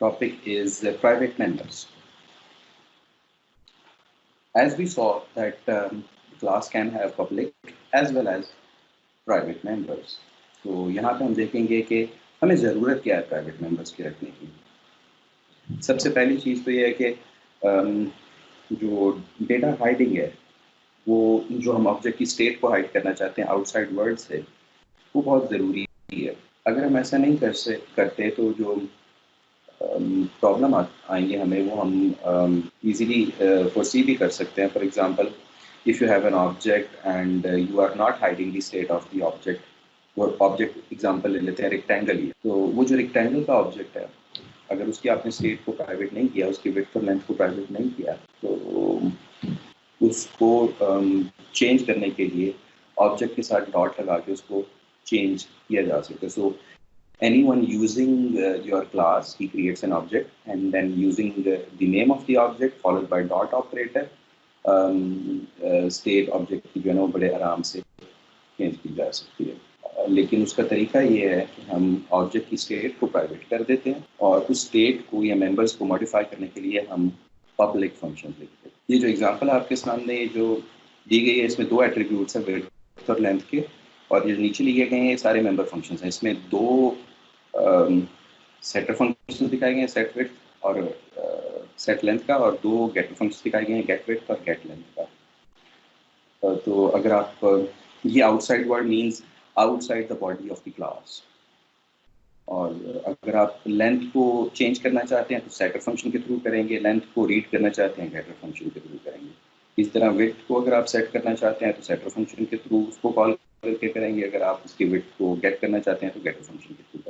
topic is private members. As we saw that class can have public as well as private members. تو یہاں پہ ہم دیکھیں گے کہ ہمیں ضرورت کیا ہے پرائیویٹ ممبرس کی رکھنے کی. سب سے پہلی چیز تو یہ ہے کہ جو ڈیٹا ہائڈنگ ہے وہ جو ہم آبجیکٹ کی اسٹیٹ کو ہائڈ کرنا چاہتے ہیں آؤٹ سائڈ ورلڈ سے وہ بہت ضروری ہے. اگر ہم ایسا نہیں کرتے تو جو پرابلم آئیں گے ہمیں وہ ہم ایزیلی فورسی بھی کر سکتے ہیں. For example if you have an object and you are not hiding the state of the object, وہ آبجیکٹ ایگزامپل لے لیتے ہیں ریکٹینگل ہی, تو وہ جو ریکٹینگل کا آبجیکٹ ہے اگر اس کی آپ نے اسٹیٹ کو پرائیویٹ نہیں کیا, اس کی وڈتھ اور لینتھ کو پرائیویٹ نہیں کیا, تو اس کو چینج کرنے کے لیے آبجیکٹ کے ساتھ ڈاٹ لگا کے اس کو چینج کیا جا سکتا. سو anyone using your class, he creates an object and then using the name of the object followed by dot operator, state object کی جو ہے نا بڑے آرام سے چینج کی جا سکتی ہے. لیکن اس کا طریقہ یہ ہے کہ ہم آبجیکٹ کی اسٹیٹ کو پرائیویٹ کر دیتے ہیں اور اس اسٹیٹ کو یا ممبرس کو ماڈیفائی کرنے کے لیے ہم پبلک فنکشن لکھتے ہیں. یہ جو ایگزامپل آپ کے سامنے جو دی گئی ہے اس میں دو ایٹریبیوٹس ہیں وڈتھ اور لینتھ کے, اور جو نیچے لیے گئے ہیں یہ سارے ممبر فنکشنز ہیں. اس میں دو سیٹر فنکشن دکھائے گئے ہیں, سیٹ وڈتھ اور سیٹ لینتھ کا, اور دو گیٹر فنکشن دکھائے گئے ہیں, گیٹ وڈتھ اور گیٹ لینتھ کا. تو اگر آپ یہ out side word means out side the body of the class, اور اگر آپ لینتھ کو چینج کرنا چاہتے ہیں تو سیٹر فنکشن کے تھرو کریں گے, لینتھ کو ریڈ کرنا چاہتے ہیں گیٹر فنکشن کے تھرو کریں گے. اس طرح وڈتھ کو اگر آپ سیٹ کرنا چاہتے ہیں تو سیٹر فنکشن کے تھرو اس کو کال کر کے کریں گے, اگر آپ اس کی وڈتھ کو گیٹ کرنا چاہتے ہیں تو گیٹر فنکشن کے تھرو